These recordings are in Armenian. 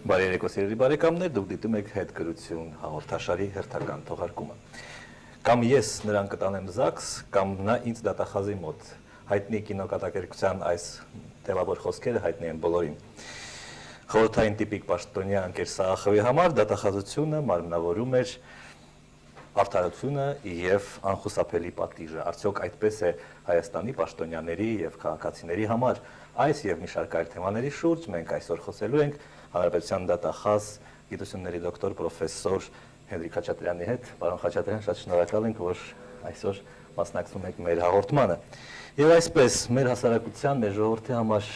Բարի երեկո սիրելի բարեկամներ, դուք դիտում եք հետգրություն հաղորդաշարի հերթական թողարկումը։ Կամ ես նրան կտանեմ ԶԱԳՍ, կամ նա ինձ դատախազի մոտ։ Հայտնի կինոկատակերգության այս տևավոր խոսքերը հայտնի են բոլորին։ Խորհրդային տիպիկ պաշտոնյա ընկեր Սաղախովի համար դատախազությունը մարմնավորում էր արդարությունը եւ անխուսափելի պատիժը։ Արդյոք այդպես է Հայաստանի պաշտոնյաների եւ քաղաքացիների համար։ Այս եւ մի շարք այլ թեմաների շուրջ մենք այսօր խոսելու ենք Հանրապետության դատախազ գիտությունների դոկտոր պրոֆեսոր Հենրիկ Խաչատրյանի հետ։ Պարոն Խաչատրյան, շատ շնորհակալ ենք, որ այսօր մասնակցում եք մեր հաղորդմանը։ Եվ այսպես մեր հասարակության, մեր ժողովրդի համար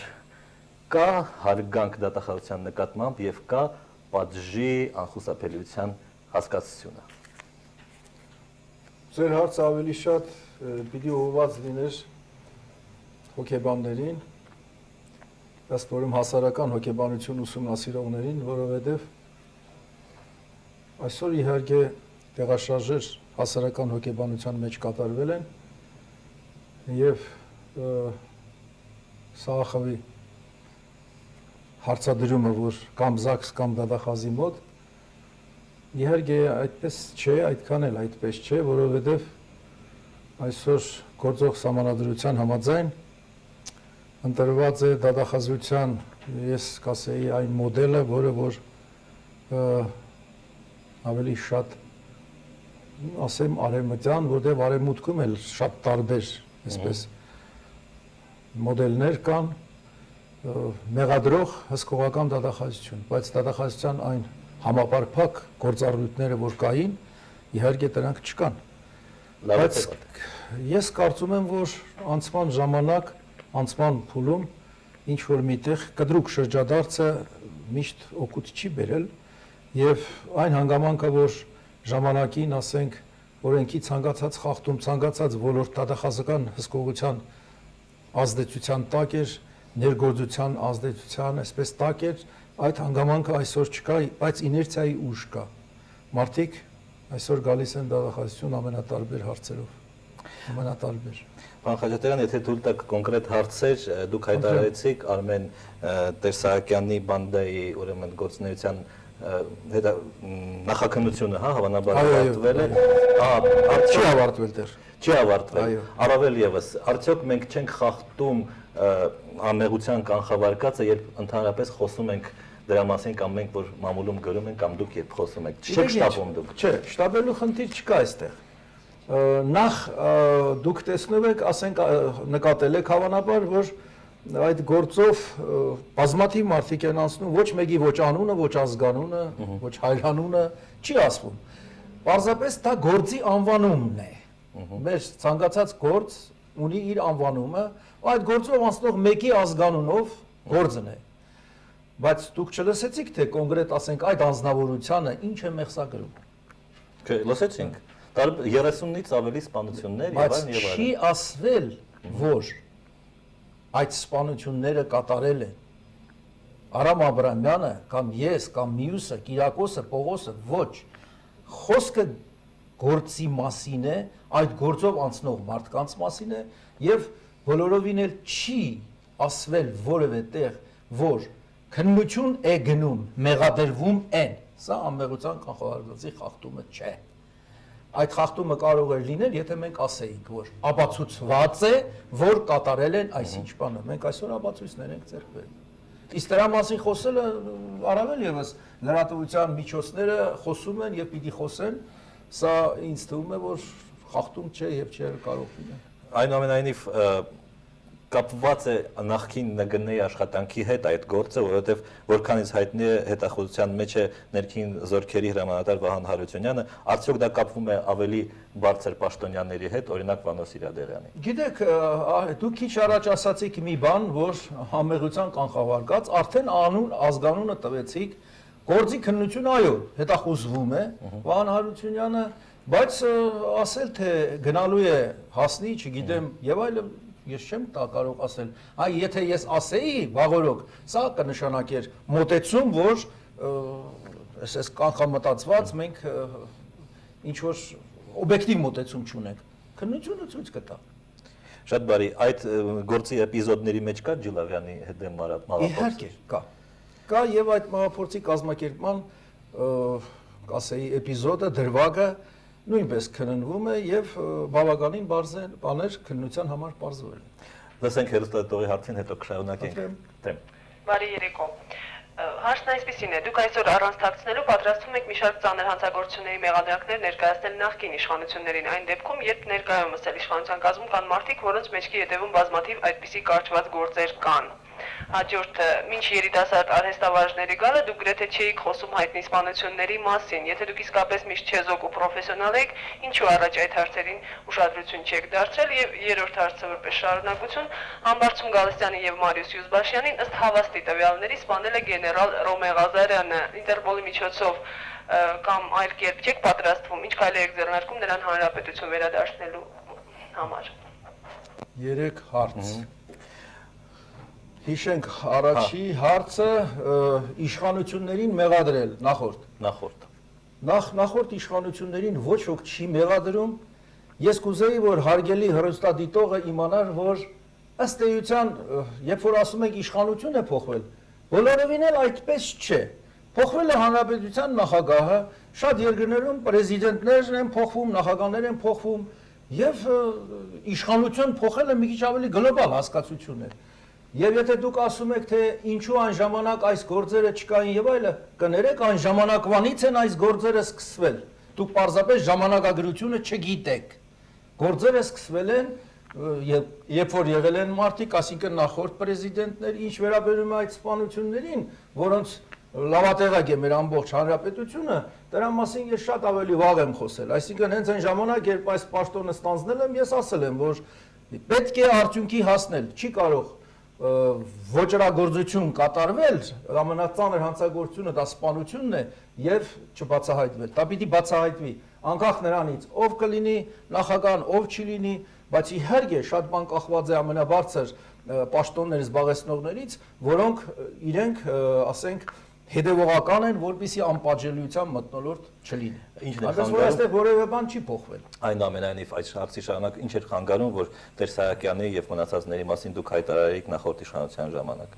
կա հարգանք դատախազության նկատմամբ եւ կա պատժի անխուսափելիության հասկացությունը։ Ձեր հարցը ավելի շատ պիտի ուղղված լիներ հոգեբաններին, ըստ որում հասարակական հոգեբանություն ուսումնասիրողներին, որովհետև այսօր իհարկե տեղաշարժեր հասարակական հոգեբանության մեջ կատարվել են եւ Սաղախովի հարցադրումը, որ կամ ԶԱԳՍ կամ դատախազի մոտ, իհարկե այդպես չէ, այդքան էլ այդպես չէ, որովհետև այսօր գործող սահմանադրության համաձայն ընտրված է դատախազության, ես կասեի, այն մոդելը, որը որ ավելի շատ ասեմ արևմտյան, որտեղ արևմուտքում էլ շատ տարբեր այսպես մոդելներ կան, մեղադրող հսկողական դատախազություն, բայց դատախազության այն համապարփակ գործառույթները, որ կային, իհարկե դրանք չկան։ Բայց ես կարծում եմ, որ անցման ժամանակ, անցման փուլում ինչ որ միտեղ կտրուկ շրջադարձը միշտ օգուտ չի բերել եւ այն հանգամանքը, որ ժամանակին, ասենք, օրենքի ցանկացած խախտում, ցանկացած ոլորտ դատախազական հսկողության ազդեցության տակ էր, ներգործության ազդեցության այսպես տակ էր, այդ հանգամանքը այսօր չկա, բայց իներցիայի ուժ կա։ Մարդիկ այսօր գալիս են դատախազություն ամենատարբեր հարցերով, ամենատարբեր։ Պարոն Խաչատրյան, եթե թույլ տաք կոնկրետ հարցեր, դուք հայտարարեցիք Արմեն Տեր-Սահակյանի բանդայի, ուրեմն գործունեության նախաքննությունը, հավանաբար ավարտվել է։ Չի ավարտվել դեռ։ Չի ավարտվել։ Առավել եւս, արդյոք մենք չենք խախտում անմեղության կանխավարկածը, երբ ընդհանրապես խոսում ենք դրա մասին, կամ մենք որ մամուլում գրում ենք, կամ դուք երբ խոսում եք, չեք շտապում դուք։ Չէ, շտապելու խնդիր չկա այստեղ։ Նախ դուք տեսնում եք, ասենք նկատել եք հավանաբար, որ այդ գործով բազմաթիվ մարդիկ են անցնում, ոչ մեկի ոչ անունը, ոչ ազգանունը, ոչ հայրանունը չի ասվում։ Պարզապես դա գործի անվանումն է։ Մեր ցանկացած գործ ունի իր անվանումը, այդ գործով անցնող մեկի ազգանունով գործն է։ Բայց դուք չլսեցիք, թե կոնկրետ ասենք այդ անձնավորությունը ինչ է մեղսագրում։ Չէ, լսեցինք։ 30-ից ավելի սպանություններ եւ այլն եւ այլն։ Բայց չի ասվել, որ այդ սպանությունները կատարել են Արամ Աբրամյանը կամ ես կամ մյուսը, Կիրակոսը, Պողոսը, ոչ։ Խոսքը գործի մասին է, այդ գործով անցնող մարդկանց մասին է եւ բոլորովին էլ չի ասվել որևէ տեղ, որ քննություն է գնում, մեղադրվում են։ Սա անմեղության կանխավարկածի խախտումը չէ։ Այդ խախտումը կարող էր լինել, եթե մենք ասեինք, որ ապացուցված է, որ կատարել են այսինչ բանը։ Մենք այսօր ապացույցներ ենք ձեռք բերում։ Իսկ դրա մասին խոսելը առավել եւս լրատվության միջոցները խոսում են եւ պիտի խոսեն, սա ինձ թվում է, որ խախտում չէ եւ չէ կարող լինել։ Այնուամենայնիվ կապված է նախքին ՆԳՆ-ի աշխատանքի հետ այդ գործը, որովհետև որքանից հայտնի է հետախուզության մեջ է ներքին զորքերի հրամանատար Վահան Հարությունյանը, արդյոք դա կապվում է ավելի բարձր պաշտոնյաների հետ, օրինակ Վանո Սիրադեղյանի։ Գիտեք, դուք քիչ առաջ ասացիք մի բան, որ անմեղության կանխավարկած, արդեն անուն ազգանունը տվեցիք, գործի քննությունը այո, հետախուզվում է, Վահան Հարությունյանը, բայց ասել թե գնալու է հասնի, չգիտեմ, եւ այլն ես չեմ կարող ասել, այ եթե ես ասեի վաղորոք, սա կնշանակեր մոտեցում, որ այսպես կանխամտածված մենք ինչ որ օբյեկտիվ մոտեցում չունենք։ Քննությունը ցույց կտա։ Շատ բարի, այդ գործի էպիզոդների մեջ կա Ջիլավյանի հետ դեմ մալապարփակ։ Իհարկե, կա։ կա եւ այդ մահափորձի կազմակերպման կասեի էպիզոդը դրվագը նույնպես քննվում է եւ բավականին բաներ քննության համար բարձվել են։ Լսենք հերոստատողի հարցին, հետո կշարունակենք։ Բարի երեկո։ Հարցն այսպեսին է, դուք այսօր առանց թաքցնելու պատրաստվում եք մի շարք ծանր հանցագործությունների մեղադրանքներ ներկայացնել նախկին իշխանություններին, այն դեպքում, երբ ներկայումս էլ իշխանության կազմում կան մարդիկ, որոնց մեջքի հետևում բազմաթիվ այդպիսի կարճված գործեր կան։ Հաջորդը, մինչ երիտասարդ արհեստավարժների գալը դուք գրեթե չէիք խոսում հայտնի սպանությունների մասին, եթե դուք իսկապես միշտ չեզոք ու պրոֆեսիոնալ եք, ինչու առաջ այդ հարցերին ուշադրություն չեք դարձրել եւ երրորդ հարցը որպես շարունակություն, Համբարձում Գալստյանի եւ Մարիուս Յուզբաշյանին ըստ հավաստի տվյալների սպանել է գեներալ Ռոմե Ղազարյանը, Ինտերպոլի միջոցով կամ այլ կերպ չեք պատրաստվում, ինչ քայլեր եք ձեռնարկում նրան հանրապետություն վերադարձնելու համար։ 3 հարց։ Հիշենք առաջի հարցը իշխանություններին մեղադրել նախորդ։ Նախորդ իշխանություններին ոչ ոք չի մեղադրում։ Ես կուզեի, որ հարգելի հեռուստադիտողը իմանար, որ ըստ էության, երբ որ ասում ենք իշխանություն է փոխվել, բոլորովին էլ այդպես չէ։ Փոխվել է հանրապետության նախագահը, շատ երկրներում պրեզիդենտներն են փոխվում, նախագահներ են փոխվում, եւ իշխանություն փոխելը մի քիչ ավելի գլոբալ հասկացություն է։ Եվ եթե դուք ասում եք, թե ինչու այն ժամանակ այս գործերը չկային եւ այլը, կներեք այն ժամանակվանից են այս գործերը սկսվել։ Դուք պարզապես ժամանակագրությունը չգիտեք։ Գործերը սկսվել են երբ որ եղել են մարդիկ, այսինքն նախորդ պրեզիդենտներ, ինչ վերաբերում է այդ սպանություններին, որոնց լավատեղակ է մեր ամբողջ հանրապետությունը, դրա մասին ես շատ ավելի վաղ եմ խոսել։ Այսինքն հենց այն ժամանակ, երբ այս պաշտոնը ստանձնել եմ, ես ասել եմ, որ պետք է արդյունքի հասնել, չի կարող ոճրագործություն կատարվել, ամենածանր հանցագործությունը դա սպանությունն է եւ չբացահայտվել։ Դա պիտի բացահայտվի, անկախ նրանից, ով կլինի նախագահան, ով չի լինի, բայց իհարկե շատ բան կախված է ամենաբարձր պաշտոններ զբաղեցնողներից, որոնք իրենք, ասենք, հետևողական են, որպեսզի անպատժելիության մթնոլորտ չլինի։ Այնպես որ այստեղ որևէ բան չի փոխվել։ Այնուամենայնիվ այս հարցի շարունակ ինչ էր խանգարում, որ Տեր Սահակյանի եւ մնացածների մասին դուք հայտարարեիք նախորդ իշխանության ժամանակ։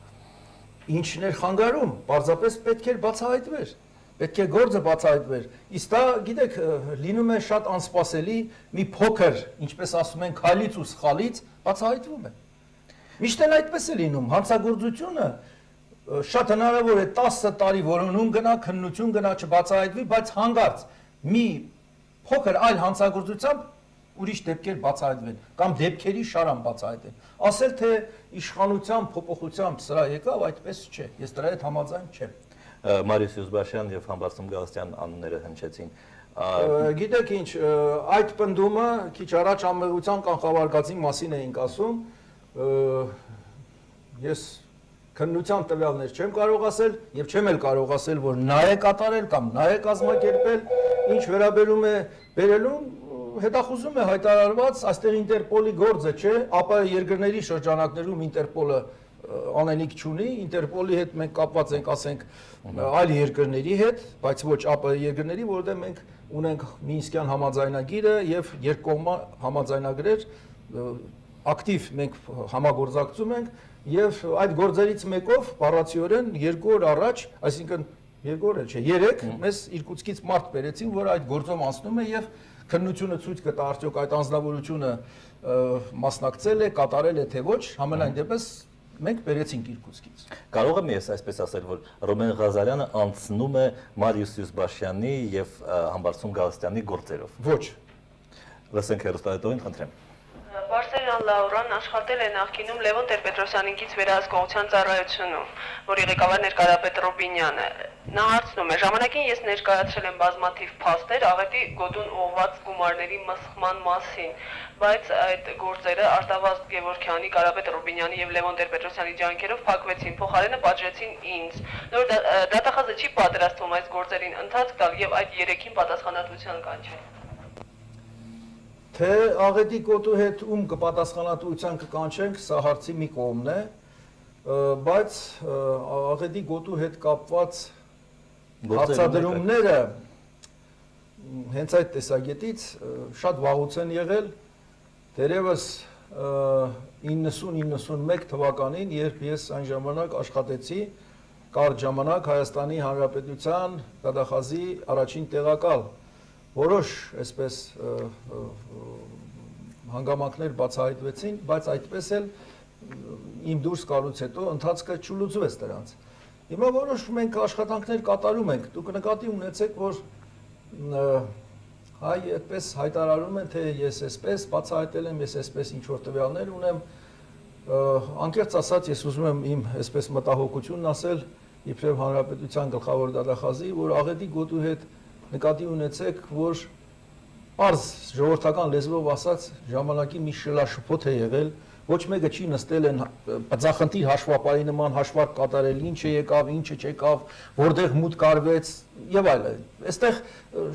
Ինչն էր խանգարում, պարզապես պետք էր բացահայտվեր։ Պետք է գործը բացահայտվեր։ Իսկ դա, գիտեք, լինում է շատ անսպասելի, մի փոքր, ինչպես ասում են, քայլից ու սխալից բացահայտվում է։ Միշտ էլ այդպես է լինում, հանցագործությունը շատ հնարավոր է 10 տարի որոնում գնա, քննություն գնա, չբացահայտվի, բայց հանգարց մի փոքր այլ հանցագործությամբ ուրիշ դեպքեր բացահայտվեն կամ դեպքերի շարան բացահայտեն։ Ասել թե իշխանության փոփոխությամբ սրա եկավ, այդպես չէ։ Ես դրա հետ համաձայն չեմ։ Մարիուս Յուզբաշյան եւ Համբարձում Գալստյան անունները հնչեցին։ Գիտեք ինչ, այդ պնդումը քիչ առաջ անմեղության կանխավարկածի մասին էինք ասում։ Ես քննության տվյալներ չեմ կարող ասել եւ չեմ էլ կարող ասել, որ նա է կատարել կամ նա է կազմակերպել, ինչ վերաբերում է բերելուն, հետախուզում է հայտարարված, այստեղ Ինտերպոլի գործը չէ, ապա երկրների շրջանակներում Ինտերպոլը անելիք չունի, Ինտերպոլի հետ մենք կապված ենք, ասենք, այլ երկրների հետ, բայց ոչ ԱՊՀ երկրների, որտեղ մենք ունենք Մինսկյան համաձայնագիրը եւ երկկողմա համաձայնագրեր, ակտիվ մենք համագործակցում ենք եւ այդ գործերից մեկով բառացիորեն 2 օր առաջ, այսինքն 2 օր էլ չէ, 3 մեզ Իրկուտսկից մարդ բերեցին, որ այդ գործում անցնում է եւ քննությունը ցույց կտա արդյոք այդ անձնավորությունը մասնակցել է, կատարել է թե ոչ, համենայն դեպս մենք բերեցինք Իրկուտսկից։ Կարող եմ ես այսպես ասել, որ Ռոմեն Ղազարյանը անցնում է Մարիուս Յուզբաշյանի եւ Համբարձում Գալստյանի գործերով։ Ոչ։ Լսենք հեռուստադիտողին, խնդրեմ։ Բարսեղյան Լաուրան աշխատել է նախկինում Լևոն Տեր-Պետրոսյանինից վերահսկողության ծառայությունում, որի ղեկավար ներկայապետ Ռոբինյանը։ Նա հարցնում է. ժամանակին ես ներկայացրել եմ բազմաթիվ փաստեր աղետի գոտուն ուղղված գումարների մսխման մասին, բայց այդ գործերը Արտավազդ Գևորգյանի, Կարապետ Ռոբինյանի եւ Լևոն Տեր-Պետրոսյանի ջանքերով փակվեցին, փոխարենը պատժեցին ինձ։ Նոր դատախազը չի պատրաստվում այս գործերին ընթացք տալ եւ այդ երեքին պատասխանատվության կանչել։ Թե աղետի գոտու հետ ում կպատասխանատվության կկանչենք, սա հարցի մի կողմն է, բայց աղետի գոտու հետ կապված հարցադրումները հենց այդ տեսակետից շատ վաղուց են եղել, դերևս 90-91 թվականին, երբ ես այն ժամանակ աշխատեցի կարճ ժամանակ Հայաստանի Հանրապետության դատախազի առաջին տեղակալ, որոշ այսպես հանգամանքներ բացահայտվեցին, բայց այդպես էլ իմ դուրս գալուց հետո ընթացքը չլուծվեց դրանց։ Հիմա որոշ մենք աշխատանքներ կատարում ենք, դուք նկատի ունեցեք, որ հայ այդպես հայտարարում են, թե ես այսպես բացահայտել եմ, ես այսպես ինչ-որ տվյալներ ունեմ, անկեղծ ասած ես ուզում եմ իմ այսպես մտահոգությունն ասել, իբրև Հանրապետության գլխավոր դատախազի, որ աղետի գոտու հետ նկատի ունեցեք, որ պարզ ժողովրդական լեզվով ասած ժամանակի մի շլաշփոթ է եղել, ոչ մեկը չի նստել են բծախնդիր հաշվապարի նման հաշվարկ կատարել, ինչը եկավ, ինչը չեկավ, որտեղ մուտք արվեց եւ այլն։ Այստեղ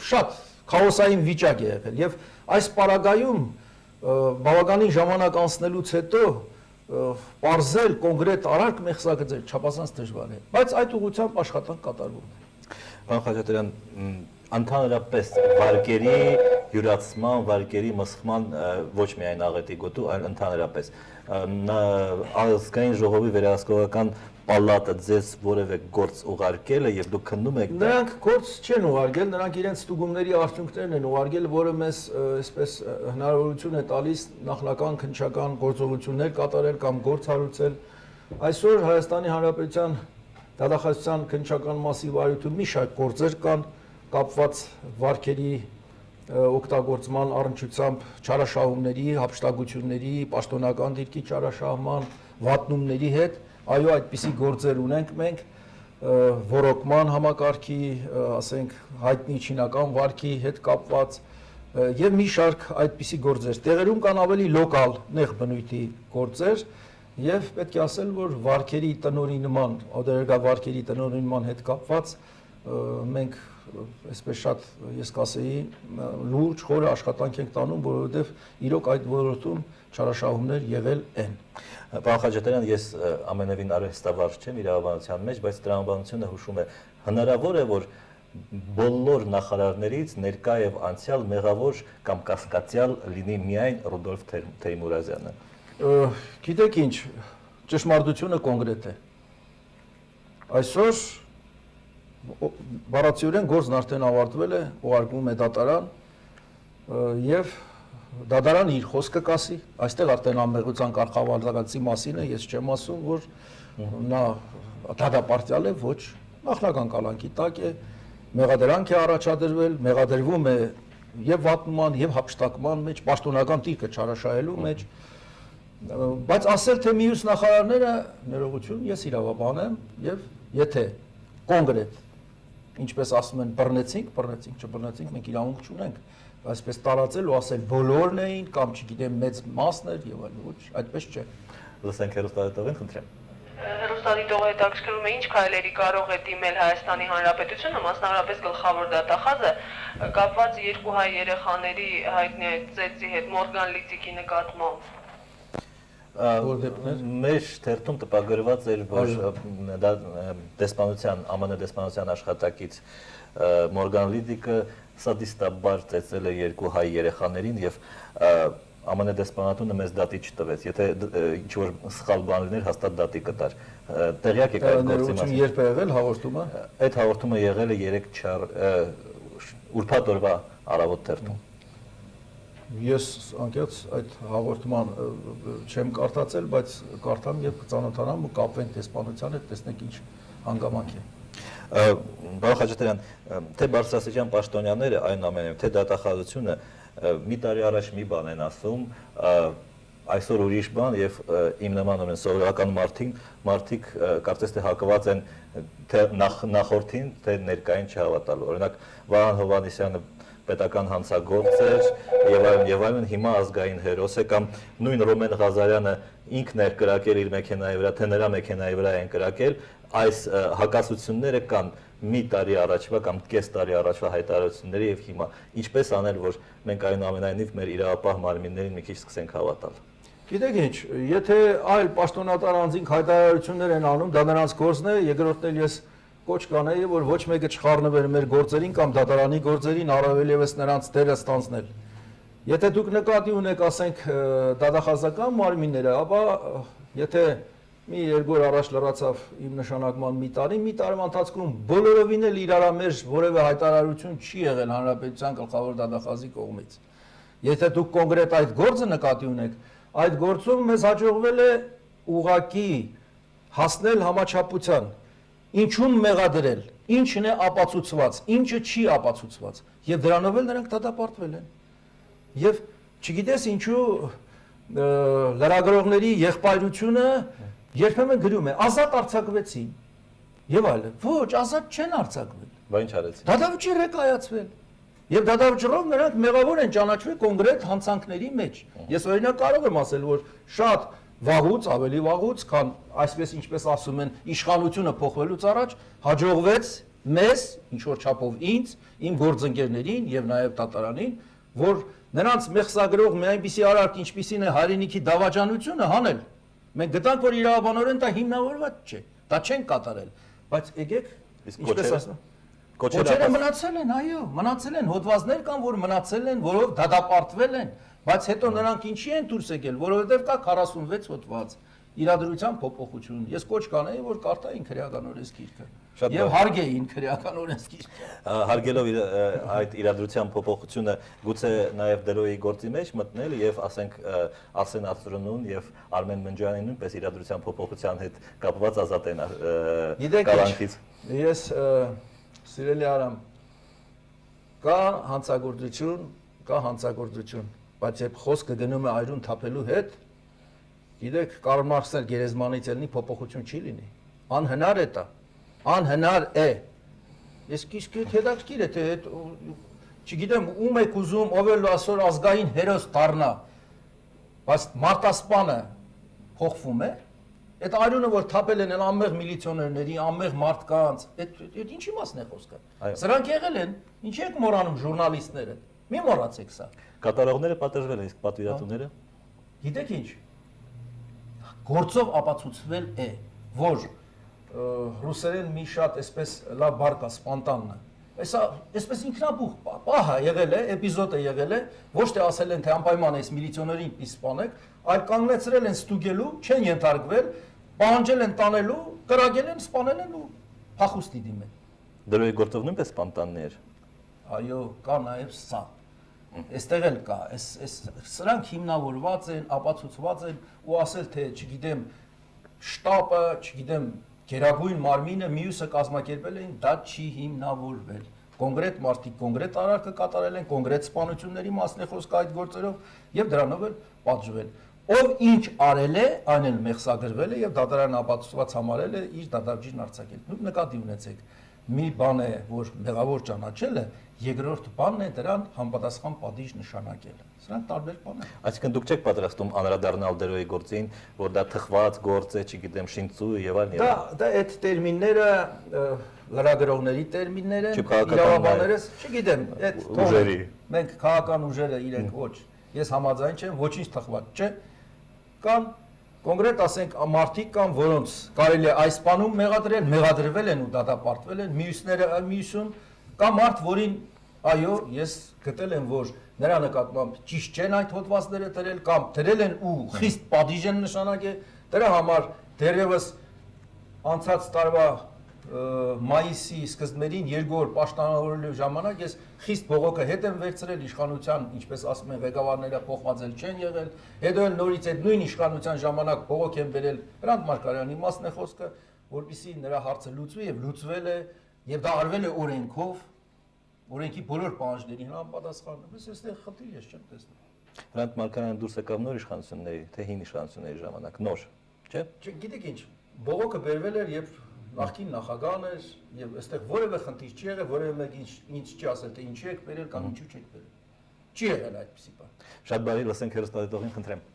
շատ քաոսային վիճակ է եղել եւ այս պարագայում բավականին ժամանակ անցնելուց հետո պարզել կոնկրետ արարք մեղսագծել չափազանց դժվար է, բայց այդ ուղղությամբ աշխատանք կատարվում է։ Պարոն Խաչատրյան, ընդհանրապես վարկերի յուրացման, վարկերի մսխման ոչ միայն աղետի գոտու, այլ ընդհանրապես ազգային ժողովի վերահսկողական պալատը ձեզ որևէ գործ ուղարկել է եւ դուք քննում եք։ Նրանք գործ չեն ուղարկել, նրանք իրենց ստուգումների արդյունքներն են ուղարկել, որը մեզ այսպես հնարավորություն է տալիս նախնական քննչական գործողություններ կատարել կամ գործ հարուցել։ Այսօր Հայաստանի Հանրապետության դատախազության քննչական մասի վարույթում մի շարք գործեր կան կապված վարկերի օգտագործման առնչությամբ չարաշահումների, հափշտակությունների, պաշտոնական դիրքի չարաշահման, վատնումների հետ, այո, այդպիսի գործեր ունենք մենք, ոռոգման համակարգի, ասենք, հայտնի չինական վարքի հետ կապված եւ մի շարք այդպիսի գործեր։ Տեղերում կան ավելի լոկալ նեղ բնույթի գործեր եւ պետք է ասել, որ վարկերի տնօրինման, օդերգա վարկերի տնօրինման հետ կապված մենք այսպես շատ ես կասեի լուրջ խորը աշխատանք ենք տանում, որովհետև իրոք այդ ոլորտում չարաշահումներ եղել են։ Պարոն Խաչատրյան, ես ամենևին արհեստավարժ չեմ իրավաբանության մեջ, բայց տրամաբանությունը հուշում է հնարավոր է, որ բոլոր նախարարներից ներկա եւ անցյալ մեղավոր կամ կասկածյալ լինի միայն Ռուդոլֆ Թեյմուրազյանը։ Գիտեք ինչ, ճշմարտությունը կոնկրետ է։ Այսօր բառացիորեն գործն արդեն ավարտվել է, ուղարկվում է դատարան եւ դատարանը իր խոսքը կասի, այստեղ արդեն անմեղության կարգավարվածի մասին է, ես չեմ ասում, որ նա դատապարտյալ է, ոչ, նախնական կալանքի տակ է, մեղադրանք է առաջադրվել, մեղադրվում է եւ վատնման, եւ հափշտակման մեջ, պաշտոնական տիրքը չարաշահելու մեջ, բայց ասել թե մյուս նախարարները ներողություն, ես իրավաբան եմ եւ եթե կոնկրետ ինչպես ասում են, բռնեցինք, չբռնեցինք, մենք իրավունք չունենք, այսպես տարածել ու ասել բոլորն էին կամ չգիտեմ մեծ մասն էր եւ այլն, ոչ, այդպես չէ։ Լսենք հեռուստադիտողին, խնդրեմ։ Հեռուստադիտողը հետաքրքրում է ինչ քայլերի կարող է դիմել Հայաստանի Հանրապետությունը, մասնավորապես գլխավոր դատախազը, կապված երկու հայ երեխաների հայտնի այդ ծեծի հետ Մորգան Լիծիկի նկատմամբ։ Մեր թերթում տպագրված էր, որ դեսպանության, ԱՄՆ դեսպանության աշխատակից Մորգան Լիդիկը սադիստաբար ծեծել է երկու հայ երեխաներին եւ ԱՄՆ դեսպանատունը մեզ դատի չտվեց։ Եթե ինչ-որ սխալ բան լիներ, հաստատ դատի կտար։ Տեղյակ եք այդ գործի մասին։ Երբ է եղել հաղորդումը։ Այդ հաղորդումը եղել է 3 ուրբաթ օրվա առավոտ թերթում։ Ես անկեղծ այդ հաղորդման չեմ կարդացել, բայց կարդամ եւ կծանոթանամ ու կապվենք դեսպանության հետ, տեսնենք ինչ հանգամանք է։ Պարոն Խաչատրյան, թե բարձրաստիճան պաշտոնյաները այնուամենայնիվ, թե դատախազությունը մի տարի առաջ մի բան են ասում, այսօր ուրիշ բան եւ իմ նման օրեն սովորական մարդիկ կարծես թե հակված են թե նախորդին, թե ներկային չհավատալու։ Օրինակ Վահան Հովհաննիսյանը պետական հանցագործ էր եւ այլն, հիմա ազգային հերոս է, կամ նույն Ռոմեն Ղազարյանը ինքն էր կրակել իր մեքենայի վրա, թե նրա մեքենայի վրա են կրակել, այս հակասությունները կան մի տարի առաջվա կամ կես տարի առաջվա հայտարարությունների եւ հիմա ինչպես անել, որ մենք այնուամենայնիվ մեր իրավապահ մարմիններին մի քիչ սկսենք հավատալ։ Գիտեք ինչ, եթե այլ պաշտոնատար անձինք հայտարարություններ են անում, դա նրանց գործն է, երկրորդն էլ ես կոչ կանեի, որ ոչ մեկը չխառնվեր մեր գործերին կամ դատարանի գործերին, առավել եւս նրանց դերը ստանձնել։ Եթե դուք նկատի ունեք, ասենք, դատախազական մարմինները, ապա եթե մի երկու օր առաջ լրացավ իմ նշանակման մի տարվա ընթացքում բոլորովին էլ իրարամերժ որևէ հայտարարություն չի եղել հանրապետության գլխավոր դատախազի կողմից։ Եթե դուք կոնկրետ այդ գործը նկատի ունեք, այդ գործում մեզ հաջողվել է ուղղակի հասնել համաչափության, ինչուն մեղադրել, ինչն է ապացուցված, ինչը չի ապացուցված, եւ դրանով էլ նրանք դատապարտվել են։ Եվ չգիտես ինչու լրագրողների եղբայրությունը երբեմն գրում է ազատ արձակվեցին եւ այլն։ Ոչ, ազատ չեն արձակվել։ Բա ինչ արեցին։ Դատավճիռ է կայացվել։ Եվ դատավճռով նրանք մեղավոր են ճանաչվել կոնկրետ հանցանքների մեջ։ Ես օրինակ կարող եմ ասել, որ շատ վաղուց, ավելի վաղուց, քան այսպես ինչպես ասում են, իշխանությունը փոխվելուց առաջ հաջողվեց մեզ, ինչ որ չափով ինձ, իմ գործընկերներին եւ նաեւ դատարանին, որ նրանց մեղսագրող մի այնպիսի արարք, ինչպիսին է հայրենիքի դավաճանությունը հանել։ Մենք գտանք, որ իրավաբանորեն դա հիմնավորված չէ, դա չեն կատարել, բայց եկեք, ինչպես ասում կոչերը մնացել են, այո, մնացել են, հոդվածներ կան, որ մնացել են, որով դատապարտվել են, բայց հետո նրանք ինչի են դուրս եկել, որովհետև կա 46 հոդված իրադրության փոփոխություն։ Ես կոչ կանեի, որ կարտային քրեական օրենսգիրքը եւ հարգեին քրեական օրենսգիրքը։ Հարգելով այդ իրադրության փոփոխությունը գուցե նաեւ դրոյի գործի մեջ մտնել եւ ասենք Արսեն Աստրոնուն եւ Արմեն Մնջյանին նույնպես իրադրության փոփոխության հետ կապված ազատեն կալանքից։ Ես սիրելի Արամ, կա հանցագործություն, բայց երբ խոսքը գնում է այրուն թափելու հետ, գիտեք, Կարլ Մարքսն էլ գերեզմանից ելնի փոփոխություն չի լինի։ Անհնար է դա։ Անհնար է։ Ես քիչ հետաքրքիր է, թե չգիտեմ, ում եք ուզում, ով էլ այսօր ազգային հերոս դառնա, բայց մարտասպանը փոխվում է։ Այդ այրունը, որ թափել են անմեղ միլիցիոներների, անմեղ մարդկանց, այդ ինչի մասն է խոսքը։ Սրանք եղել են, ինչի եք մոռանում ժուրնալիստները։ Մի մոռացեք սա։ Կատարողները պատժվել են, իսկ պատվիրատուները։ Գիտեք ինչ։ Գործով ապացուցվել է, որ ռուսերեն մի շատ այսպես լավ բառ կա սպանտաննը։ Այսա այսպես ինքնաբուխ պահա եղել է, էպիզոդ է եղել է, ոչ թե ասել են թե անպայման այս միլիցիոներին սպանեք, այլ կանգնեցրել են ստուգելու, չեն ենթարկվել, պահանջել են տանելու, կրակել են, սպանել են ու փախուստի դիմել։ Դրոյի գործով նույնպես սպանտաններ։ Այո, կա նաև սա։ Այստեղ էլ կա, սրանք հիմնավորված են, ապացուցված են ու ասել թե, չգիտեմ, շտաբը, չգիտեմ, գերագույն մարմինը մյուսը կազմակերպել էին, դա չի հիմնավորվել։ Կոնկրետ մարդիկ կոնկրետ արարքը կատարել են, կոնկրետ սպանությունների մասն է խոսքը այդ գործերով եւ դրանով էլ պատժվել։ Ով ինչ արել է, այն էլ մեղսագրվել է եւ դատարանը ապացուցված համարել է իր դատավճիռն արձակել։ Դուք նկատի ունեցեք, մի բան է, որ մեղավոր ճանաչելը, երկրորդ բանն է դրան համապատասխան պատիժ նշանակելը։ Սրանք տարբեր բաներ են։ Այսինքն դուք չեք պատրաստում անդրադառնալ դրոյի գործին, որ դա թխված գործ է, չգիտեմ, շինծու եւ այլն։ Դա այդ տերմինները լրագրողների տերմիններ են, իրավաբաններս, չգիտեմ, այդ ուժերի։ Մենք քաղաքական ուժերը իրենք ոչ։ Ես համաձայն չեմ, ոչինչ թխված չէ։ Կամ կոնկրետ ասենք մարդիկ կան, որոնց կարելի է այս բանում մեղադրել, մեղադրվել են ու դատապարտվել են, մյուսում կա մարդ, որին այո, ես գտել եմ, որ նրա նկատմամբ ճիշտ չեն այդ հոդվածները դրել կամ դրել են ու խիստ պատիժ են նշանակել, դրա համար դեռևս անցած տարվա մայիսի սկզբներին երկու օր պաշտպանվելու ժամանակ ես խիստ բողոքը հետ եմ վերցրել իշխանության, ինչպես ասում են, ղեկավարները փոխվածել չեն եղել, հետո էլ նորից այդ նույն իշխանության ժամանակ բողոք են բերել Հրանտ Մարգարյանի մասն է խոսքը, որպեսզի նրա հարցը լուծվի եւ լուծվել է եւ դա արվել է օրենքով, օրենքի բոլոր պահանջներին համապատասխան։ Բայց այստեղ խնդիր ես չեմ տեսնում։ Հրանտ Մարգարյանը դուրս եկավ նոր իշխանությունների, թե հին իշխանությունների ժամանակ, նոր, չէ՞։ Չգիտեք ինչ, բողոքը բերվել էր եւ նախկին նախագահն էր եւ այստեղ որևէ խնդիր չի եղել, որևէ մեկ ինչ չի ասել թե ինչի եք բերել կամ ինչու չեք բերել։ Չի եղել այդպիսի բան։ Շատ բարի, լսենք հերոստատետողին, խնդրեմ։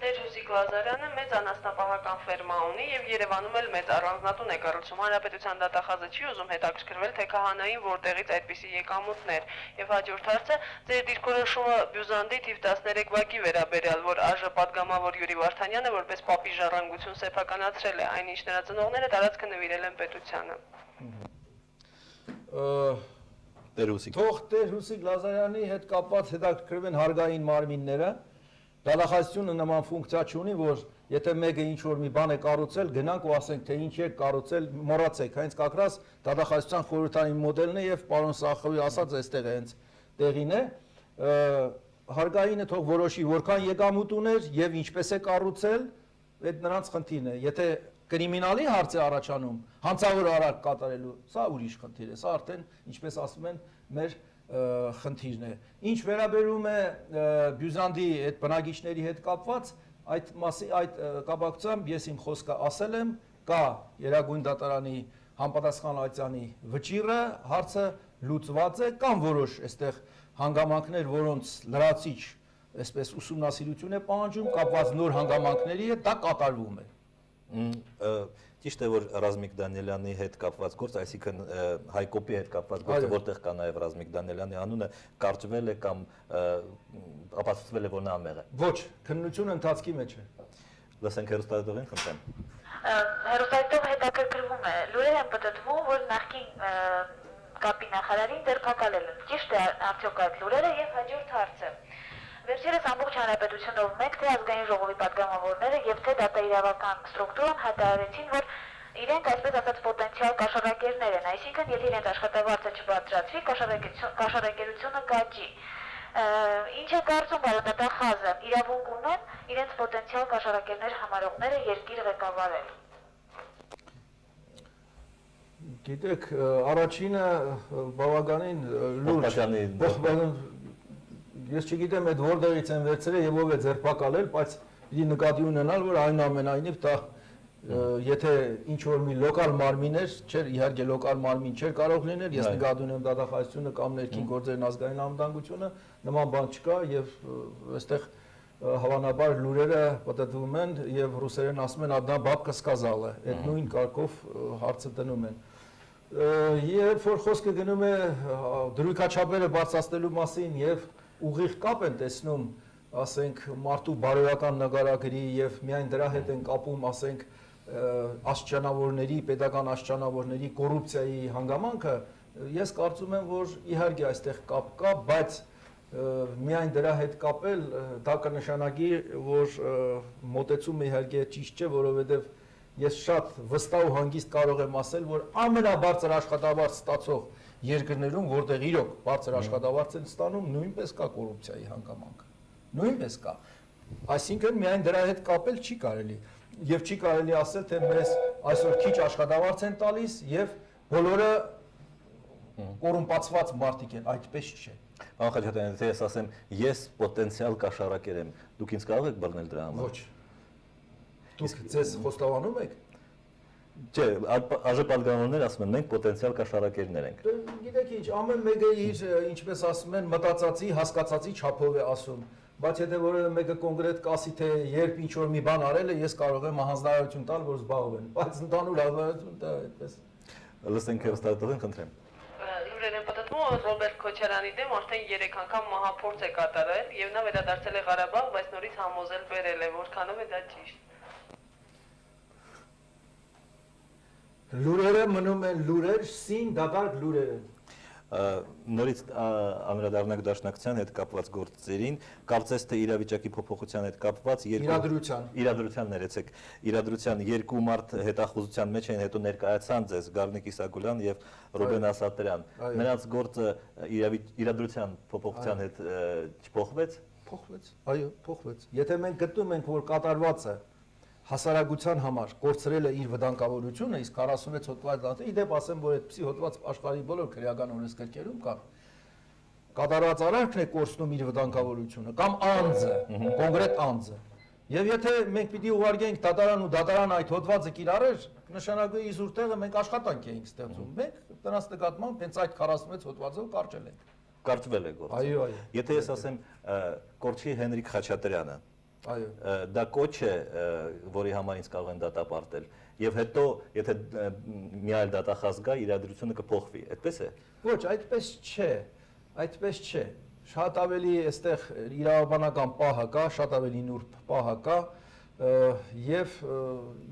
Տեր Հուսիկ Լազարյանը մեծ անասնապահական ֆերմա ունի եւ Երևանում էլ մեծ առանձնատուն է կառուցում։ Հանրապետության դատախազը չի ուզում հետաքրքրվել, թե քահանային որտեղից այդպիսի եկամուտներ։ Եվ հաջորդ հարցը, ձեր դիրքորոշումը Բյուզանդի թիվ 13 վագի վերաբերյալ, որ ԱԺ պատգամավոր Յուրի Վարդանյանը որպես պապի ժառանգություն սեփականացրել է, այնինչ նրա ծնողները տարածքը նվիրել են պետությանը։ Տեր Հուսիկ։ Թող Տեր Հուսիկ Լազարյանի հետ կապված հետաքրքրվեն հարգային մարմինները։ Դատախազությունը նման ֆունկցիա չունի, որ եթե մեկը ինչ որ մի բան է կառուցել, գնանք ու ասենք թե ինչ է կառուցել, մոռացեք, հենց կակրաս դատախազության խորհրդային մոդելն է եւ պարոն Սախովի ասած այստեղ է հենց տեղին է, հարգայինը թող որոշի որքան եկամուտ ուներ եւ ինչպես է կառուցել, այդ նրանց խնդիրն է։ Եթե կրիմինալի հարց է առաջանում, հանցավոր արարք կատարելու, սա ուրիշ խնդիր է, սա արդեն, ինչպես ասում են, մեր խնդիրն է։ Ինչ վերաբերում է Բյուզանդի այդ բնակիչների հետ կապված, այդ կապակցությամբ ես իմ խոսքը ասել եմ, կա Երագույն դատարանի համապատասխան այցանի վճիռը, հարցը լուծված է, կան որոշ այստեղ հանգամանքներ, որոնց լրացիչ այսպես ուսումնասիրություն է պահանջում, կապված նոր հանգամանքների հետ, դա կատարվում է։ Ճիշտ է, որ Ռազմիկ Դանիելյանի հետ կապված գործ, այսինքն Հայկոպի հետ կապված գործը, որտեղ կա նաև Ռազմիկ Դանիելյանի անունը, կարճվել է կամ ապացուցվել է, որ նա ամեղ է։ Ոչ, քննությունը ընթացքի մեջ է։ Լսենք հեռուստադիտողին, խնդրեմ։ Հեռուստադիտողը հետաքրքրվում է, լուրեր են պտտվում, որ նախկին կապի նախարարին դեռ կակալել են։ Ճիշտ է արդյոք այդ լուրերը եւ հաջորդ հարցը։ Վերջերս ամբողջ հանրապետությունով մեկ թե ազգային ժողովի պատգամավորները եւ թե դատաիրավական ստրուկտուրան հայտարարեցին, որ իրենք այսպես ասած պոտենցիալ կաշառակերներ են, այսինքն եթե իրենց աշխատավարձը չբարձրացվի, կաշառակերությունը կաճի։ Ինչ է կարծում պարոն դատախազը, իրավունք ունեն իրենց պոտենցիալ կաշառակերներ համարողները երկիր ղեկավարել։ Գիտեք, առաջինը բավականին լուրջ։ Ես չգիտեմ այդ որտեղից են վերցրել եւ ով է ձերբակալել, բայց պիտի նկատի ունենալ, որ այնուամենայնիվ դա եթե ինչ որ մի լոկալ մարմին էր, չէր իհարկե լոկալ մարմին չէր կարող լինել, ես նկատի ունեմ դատախազությունը կամ ներքին գործերն ազգային անվտանգությունը, նման բան չկա եւ այստեղ հավանաբար լուրերը պատտվում են եւ ռուսերեն ասում են «Одна бабка сказала», այդ նույն կարգով հարցը դնում են։ Երբ որ խոսքը գնում է դրույքաչափերը բարձրացնելու մասին եւ ուղիղ կապ են տեսնում, ասենք, մարդու բարոյական նկարագրի եւ միայն դրա հետ են կապում, ասենք, աստիճանավորների, պետական աստիճանավորների կոռուպցիայի հանգամանքը, ես կարծում եմ, որ իհարկե այստեղ կապ կա, բայց միայն դրա հետ կապել դա կնշանակի, որ մոտեցումը իհարկե ճիշտ չէ, որովհետեւ ես շատ վստահ ու հանգիստ կարող եմ ասել, որ ամենաբարձր աշխատավարձ ստացող երկրներում, որտեղ իրոք բարձր աշխատավարձ են ստանում, նույնպես կա կոռուպցիայի հանգամանք։ Նույնպես կա։ Այսինքն միայն դրա հետ կապել չի կարելի։ Եվ չի կարելի ասել, թե մեզ այսօր քիչ աշխատավարձ են տալիս եւ բոլորը կոռումպացված մարդիկ են, այդպես չէ։ Պարոն Խաչատրյան, եթե ես ասեմ, ես պոտենցիալ կաշառակեր եմ, դուք ինձ կարող եք բռնել դրա համար։ Ոչ։ Դուք ձեզ խոստովանում եք։ Չէ, ԱԺ-պատգամավորներ ասում են, մենք պոտենցիալ կաշառակերներ ենք։ Գիտեք ինչ, ամեն մեկը իր, ինչպես ասում են, մտածածի, հասկացածի չափով է ասում, բայց եթե որևէ մեկը կոնկրետ կասի, թե երբ ինչ որ մի բան արել է, ես կարող եմ հանձնարարություն տալ, որ զբաղվեն, բայց ընդհանուր հանձնարարություն դա այդպես։ Լսենք հեռուստադիտողին, խնդրեմ։ Լուրեր են պատտվում, որ Ռոբերտ Քոչարյանի դեմ արդեն 3 անգամ մահափորձ է կատարել եւ նա վերադարձել է Ղարաբաղ, բայց նորից համոզել բերել է, որքանով է դա ճիշտ։ Լուրերը մնում են լուրեր, սին դատարկ լուրեր են։ Նորից անդրադառնանք Դաշնակցության հետ կապված գործերին, կարծես թե իրավիճակի փոփոխության հետ կապված իրադրության ներեցեք, իրադրության երկու մարդ հետախուզության մեջ են, հետո ներկայացան ձեզ Գառնիկ Իսագուլյան եւ Ռուբեն Ասատրյան։ Նրանց գործը իրադրության փոփոխության հետ չփոխվեց։ Փոխվեց, այո, փոխվեց։ Եթե մենք գտնում ենք, որ կատարված է հասարակության համար կորցրել է իր վտանգավորությունը, իսկ 46 հոդված դատի, իդեպ ասեմ, որ այդպիսի հոդված աշխարհի բոլոր քրեական օրենսգրքերում կան։ Կատարված արարքն է կորցնում իր վտանգավորությունը կամ անձը, կոնկրետ անձը։ Եվ եթե մենք պիտի ուղարկենք դատարան ու դատարան այդ հոդվածը կիրառեր, նշանակում է իզուր տեղը մենք աշխատանք էինք ստեղծում։ Մենք դրանց նկատմամբ հենց այդ 46 հոդվածով կարճել ենք։ Կարճվել է գործը։ Այո, այո։ Եթե ես ասեմ Կորչի Հենրիկ Խաչատրյանը, այո, դա կոչ է, որի համար ինձ կարող են դատապարտել, եւ հետո եթե մի այլ դատախազ գա, իրադրությունը կփոխվի, այդպես է։ Ոչ, այդպես չէ։ Շատ ավելի այստեղ իրավաբանական պահը կա, շատ ավելի նուրբ պահը կա, եւ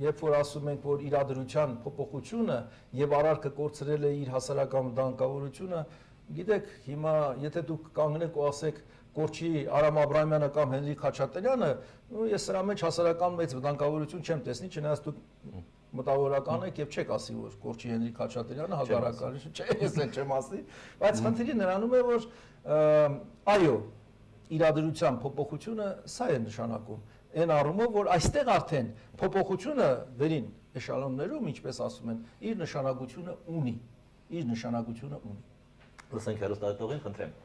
երբ որ ասում ենք, որ իրադրության փոփոխությունը եւ արարքը կորցրել է իր հասարակական վտանգավորությունը, Գիտեք, հիմա եթե դուք կանգնեք ու ասեք Կորչի Արամ Աբրահամյանը կամ Հենրիկ Խաչատրյանը, ես սրա մեջ հասարակական մեծ վտանգավորություն չեմ տեսնի, չնայած դուք մտավորական եք եւ չեք ասի, որ Կորչի Հենրիկ Խաչատրյանը հազարակարի, չէ, ես էլ չեմ ասի, բայց խնդիրը նրանում է, որ այո, իրադրության փոփոխությունը սա է նշանակում։ Այն առումով, որ այստեղ արդեն փոփոխությունը վերին էշալոններում, ինչպես ասում են, իր նշանակությունը ունի, Լսենք հեռուստատիտողին, խնդրեմ։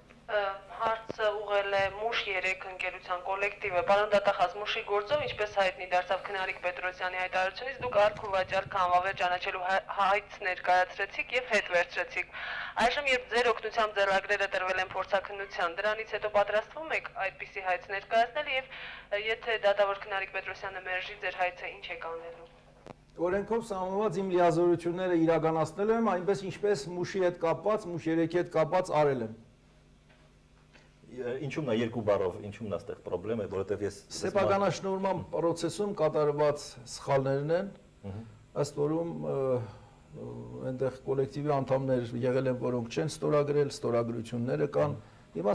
Հարցը ուղղել է Մուշ 3 ընկերության կոլեկտիվը։ Պարոն Դատախազ, Մուշի գործով, ինչպես հայտնի դարձավ Քնարիկ Պետրոսյանի հայտարարությունից, դուք արք ու վաճառք համավեր ճանաչելու հայց ներկայացրեցիք եւ հետ վերցրեցիք։ Այժմ երբ ձեր օգնությամբ ձեռագրերը տրվել են փորձաքննության, դրանից հետո պատրաստվում եք այդպիսի հայց ներկայացնել եւ եթե դատավոր Քնարիկ Պետրոսյանը մերժի ձեր հայցը, ինչ եք անելու։ Օրենքով սահմանված իմ լիազորությունները իրականացնել եմ, այնպես ինչպես Մուշի հետ կապված, Մուշ 3-ի հետ կապված արել եմ։ Ինչու՞մն է երկու բառով, ինչու՞մն է այստեղ խնդրեմը, որովհետև ես Սեփականաշնորհման process-ում կատարված սխալներն են, ըստ որում այնտեղ կոլեկտիվի անդամներ եղել են, որոնք չեն ստորագրել, ստորագրությունները կան, հիմա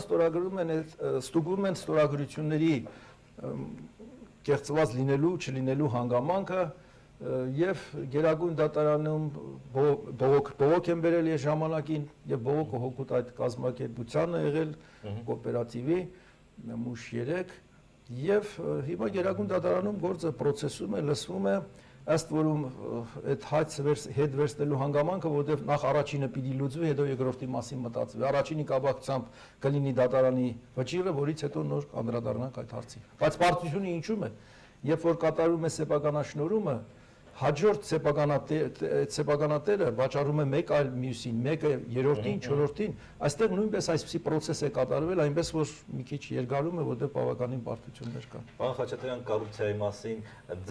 ստուգվում են ստորագրությունների կեղծված լինելու, չլինելու հանգամանքը եւ Գերագույն դատարանում բողոք են բերել ես ժամանակին եւ բողոքը հօգուտ այդ կազմակերպության է եղել կոոպերատիվի Մուշ 3 եւ հիմա Գերագույն դատարանում գործը process-ում է, լսվում է ըստ որում այդ հայցը հետ վերցնելու հանգամանքը, որովհետեւ նախ առաջինը պիտի լուծվի, հետո երկրորդի մասին մտածվի։ Առաջինի կապակցությամբ կլինի դատարանի վճիռը, որից հետո նոր անդրադառնանք այդ հարցին։ Բայց պարտությունը ինչու՞մ է։ Երբ որ կատարում է սեփականաշնորհումը, հաջորդ սեփականատերը վաճառում է մեկ այլ մյուսին, մեկը երրորդին, չորրորդին, այստեղ նույնպես այսպիսի process է կատարվել, այնպես որ մի քիչ երկարում է, որտեղ բավականին բարդություններ կան։ Պարոն Խաչատրյան, կոռուպցիայի մասին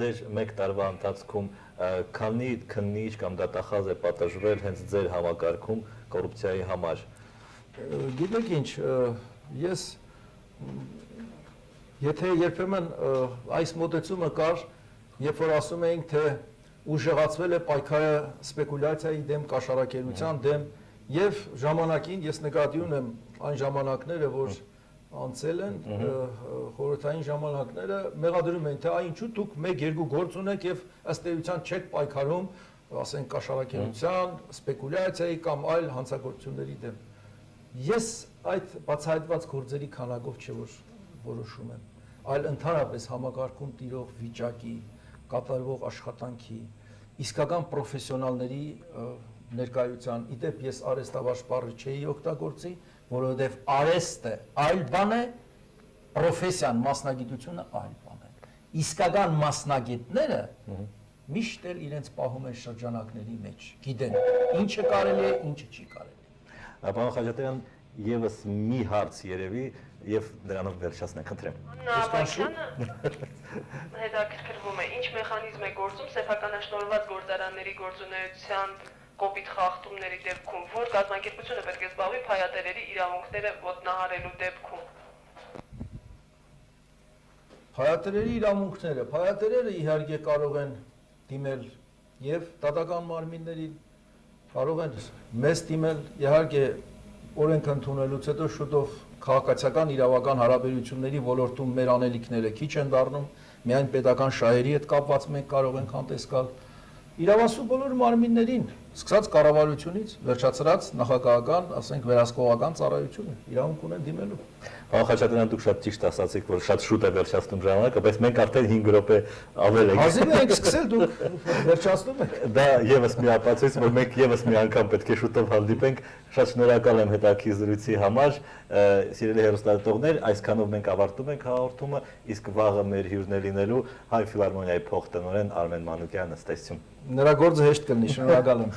ձեր 1 տարվա ընթացքում քանի քննիչ կամ դատախազ է պատժվել հենց ձեր համակարգում կոռուպցիայի համար։ Գիտեք ինչ, ես եթե երբեմն այս մոտեցումը կար, երբ որ ասում էինք, թե ուժեղացվել է պայքարը սպեկուլյացիայի դեմ, կաշառակերության դեմ եւ ժամանակին ես նկատի ունեմ այն ժամանակները, որ անցել են խորհրդային ժամանակները, մեղադրում են, թե ինչու դուք 1-2 գործ ունեք եւ ըստ էության չեք պայքարում, ասենք կաշառակերության, սպեկուլյացիայի կամ այլ հանցագործությունների դեմ։ Ես այդ բացահայտված գործերի քանակով չէ որ որոշում եմ, այլ ընդհանրապես համակարգում տիրող վիճակի, կատարվող աշխատանքի, իսկական պրոֆեսիոնալների ներկայության, իդեպ ես արեստավարժ բառը չէի օգտագործի, որովհետև արեստը այլ բան է, պրոֆեսիան, մասնագիտությունը այլ բան է։ Իսկական մասնագետները միշտ էլ իրենց պահում են շրջանակների մեջ, գիտեն ինչը կարելի է, ինչը չի կարելի։ Պարոն Խաչատրյան, եւս մի հարց երևի եւ դրանով վերջացնենք, խնդրեմ։ Հետաքրքրվում է, ինչ մեխանիզմ է գործում սեփականաշնորհված գործարանների գործունեության կոպիտ խախտումների դեպքում, որ կազմակերպությունը պետք է զբաղվի փայատերերի իրավունքները ոտնահարելու դեպքում։ Փայատերերի իրավունքները, փայատերերը իհարկե կարող են դիմել եւ դատական մարմիններին, կարող են մեզ դիմել, իհարկե օրենք ընդունելուց հետո շուտով քաղաքացիական իրավական հարաբերությունների ոլորտում մեր անելիքները քիչ են դառնում, միայն պետական շահերի հետ կապված մենք կարող ենք հանդես գալ իրավասու բոլոր մարմիններին, սկսած կառավարությունից, վերջացրած նախագահական, ասենք վերահսկողական ծառայությունը իրավունք ունեն դիմելու։ Պարոն Խաչատրյան, դուք շատ ճիշտ ասացիք, որ շատ շուտ է վերջացնում ժամանակը, բայց մենք արդեն 5 րոպե ավել ենք։ Հազիվ ենք սկսել, դուք վերջացնում եք։ Դա եւս մի ապացույց, որ մենք եւս մի անգամ պետք է շուտով հանդիպենք։ Շատ շնորհակալ եմ հետաքրքիր զրույցի համար։ Սիրելի հեռուստադիտողներ, այսքանով մենք ավարտում ենք հաղորդումը, իսկ վաղը մեր հյուրն է լինելու Հայ ֆիլհարմոնիայի փոխտնօրեն Արմեն Մանուկյանը, ստեսություն։ Նրա գործը հեշտ կլինի, շնորհակալ եմ։